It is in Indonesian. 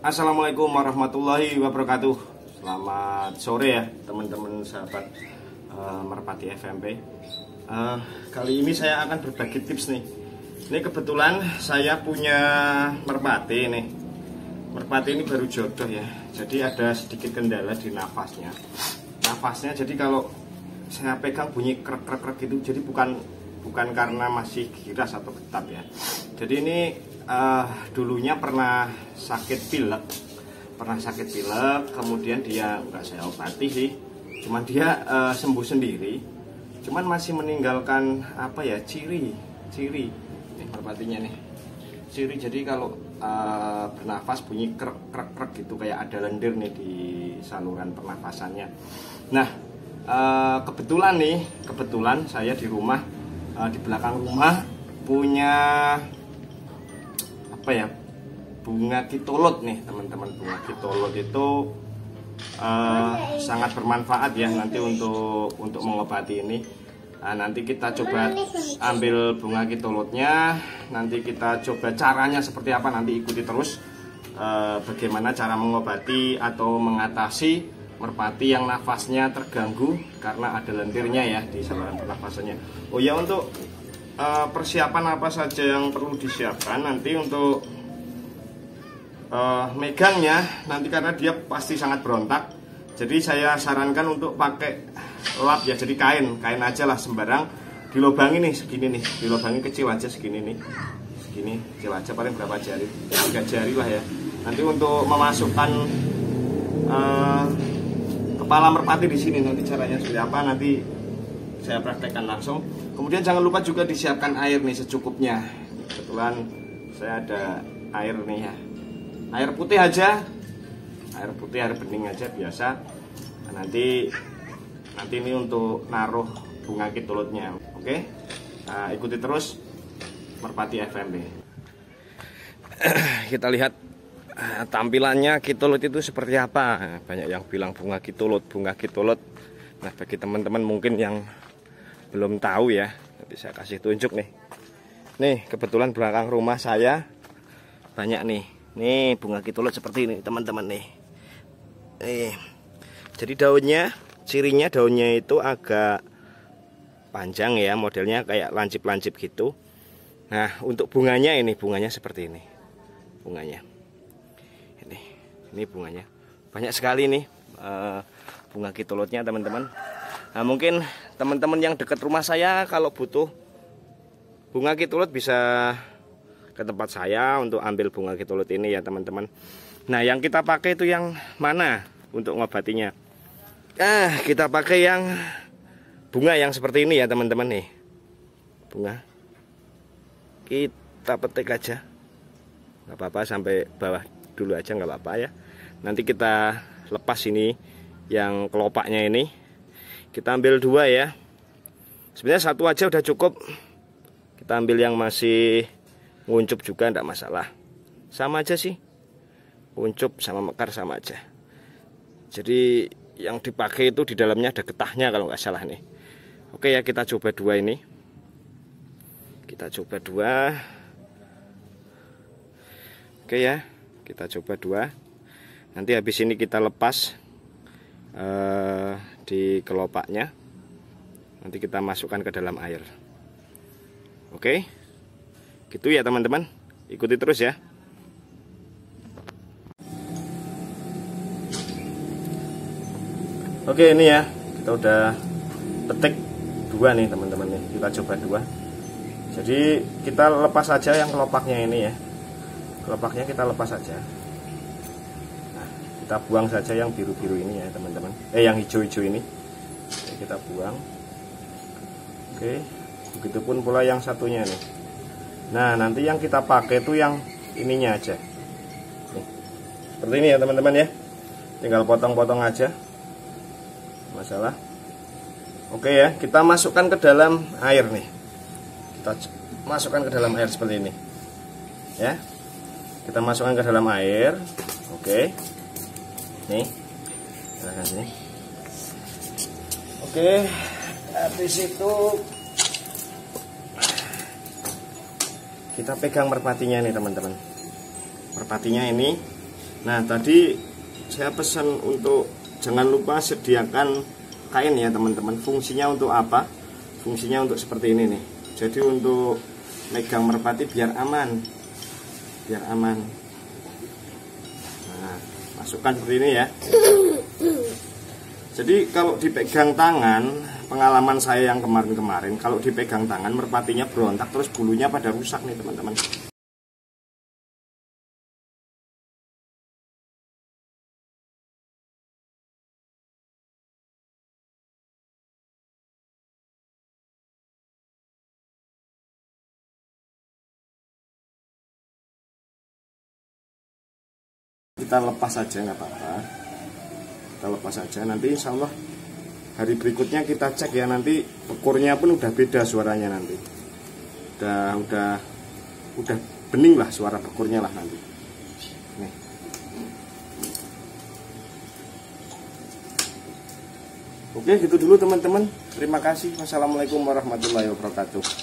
Assalamualaikum warahmatullahi wabarakatuh. Selamat sore ya teman-teman sahabat Merpati FMP. Kali ini saya akan berbagi tips nih. Ini kebetulan saya punya merpati nih. Merpati ini baru jodoh ya. Jadi ada sedikit kendala di nafasnya. Nafasnya jadi kalau saya pegang bunyi krek-krek gitu. Jadi bukan karena masih giras atau ketat ya. Jadi ini dulunya pernah sakit pilek, kemudian dia nggak saya obati sih, cuman dia sembuh sendiri, cuman masih meninggalkan apa ya, ciri nih merpatinya nih, ciri. Jadi kalau bernafas bunyi krek gitu, kayak ada lendir nih di saluran pernafasannya. Nah kebetulan saya di rumah, di belakang rumah punya apa ya, bunga kitolot nih teman-teman. Bunga kitolot itu sangat bermanfaat ya nanti untuk mengobati ini. Nanti kita coba ambil bunga kitolotnya, nanti kita coba caranya seperti apa, nanti ikuti terus bagaimana cara mengobati atau mengatasi merpati yang nafasnya terganggu karena ada lendirnya ya di saluran pernafasannya. Oh ya, untuk persiapan apa saja yang perlu disiapkan nanti untuk megangnya nanti, karena dia pasti sangat berontak. Jadi saya sarankan untuk pakai lap ya, jadi kain aja lah, sembarang dilobangi nih, segini nih, dilobangi kecil aja segini nih, segini kecil aja, paling berapa jari, 3 jari lah ya. Nanti untuk memasukkan kepala merpati di sini, nanti caranya seperti apa nanti saya praktekkan langsung. Kemudian jangan lupa juga disiapkan air nih secukupnya. Kebetulan saya ada air nih ya, air putih aja, air putih, air bening aja biasa. Nanti ini untuk naruh bunga kitolotnya. Oke, ikuti terus Merpati FMP. Kita lihat tampilannya kitolot itu seperti apa. Banyak yang bilang bunga kitolot. Nah, bagi teman-teman mungkin yang belum tahu ya, nanti saya kasih tunjuk nih. Nih, kebetulan belakang rumah saya banyak nih. Nih, bunga kitolot seperti ini, teman-teman nih. Jadi daunnya, cirinya daunnya itu agak panjang ya, modelnya kayak lancip-lancip gitu. Nah, untuk bunganya ini, bunganya seperti ini. Bunganya. Ini bunganya. Banyak sekali nih bunga kitolotnya, teman-teman. Nah, mungkin teman-teman yang dekat rumah saya kalau butuh bunga kitolot bisa ke tempat saya untuk ambil bunga kitolot ini ya, teman-teman. Nah, yang kita pakai itu yang mana untuk ngobatinya? Kita pakai yang bunga yang seperti ini ya, teman-teman nih. Bunga. Kita petik aja. Nggak apa-apa, sampai bawah dulu aja nggak apa-apa ya. Nanti kita lepas ini yang kelopaknya ini. Kita ambil 2 ya. Sebenarnya 1 aja udah cukup. Kita ambil yang masih nguncup juga enggak masalah. Sama aja sih. Nguncup sama mekar sama aja. Jadi yang dipakai itu di dalamnya ada getahnya kalau nggak salah nih. Oke ya, kita coba 2 ini. Kita coba 2. Oke ya, kita coba 2. Nanti habis ini kita lepas di kelopaknya, nanti kita masukkan ke dalam air. Oke, gitu ya teman-teman, ikuti terus ya. Oke, ini ya, kita udah petik 2 nih teman-teman nih. Kita coba 2. Jadi kita lepas saja yang kelopaknya ini ya, kelopaknya kita lepas saja. Kita buang saja yang biru-biru ini ya, teman-teman. Yang hijau-hijau ini. Oke, kita buang. Oke, begitupun pula yang satunya nih. Nah, nanti yang kita pakai itu yang ininya aja. Nih. Seperti ini ya, teman-teman ya. Tinggal potong-potong aja. Masalah. Oke ya, kita masukkan ke dalam air nih. Kita masukkan ke dalam air seperti ini. Ya. Kita masukkan ke dalam air. Oke. Nih, nah, sini. Oke, habis itu kita pegang merpatinya nih teman-teman. Merpatinya ini Nah, tadi saya pesan untuk jangan lupa sediakan kain ya teman-teman. Fungsinya untuk apa? Fungsinya untuk seperti ini nih. Jadi untuk megang merpati biar aman. Biar aman. Nah, masukkan seperti ini ya. Jadi kalau dipegang tangan, pengalaman saya yang kemarin-kemarin, kalau dipegang tangan merpatinya berontak terus bulunya pada rusak nih teman-teman. Kita lepas saja nggak apa-apa. Kita lepas saja, nanti insya Allah hari berikutnya kita cek ya, nanti ukurnya pun udah beda suaranya nanti. Udah bening lah suara bekurnya lah nanti. Nih. Oke, gitu dulu teman-teman. Terima kasih. Wassalamualaikum warahmatullahi wabarakatuh.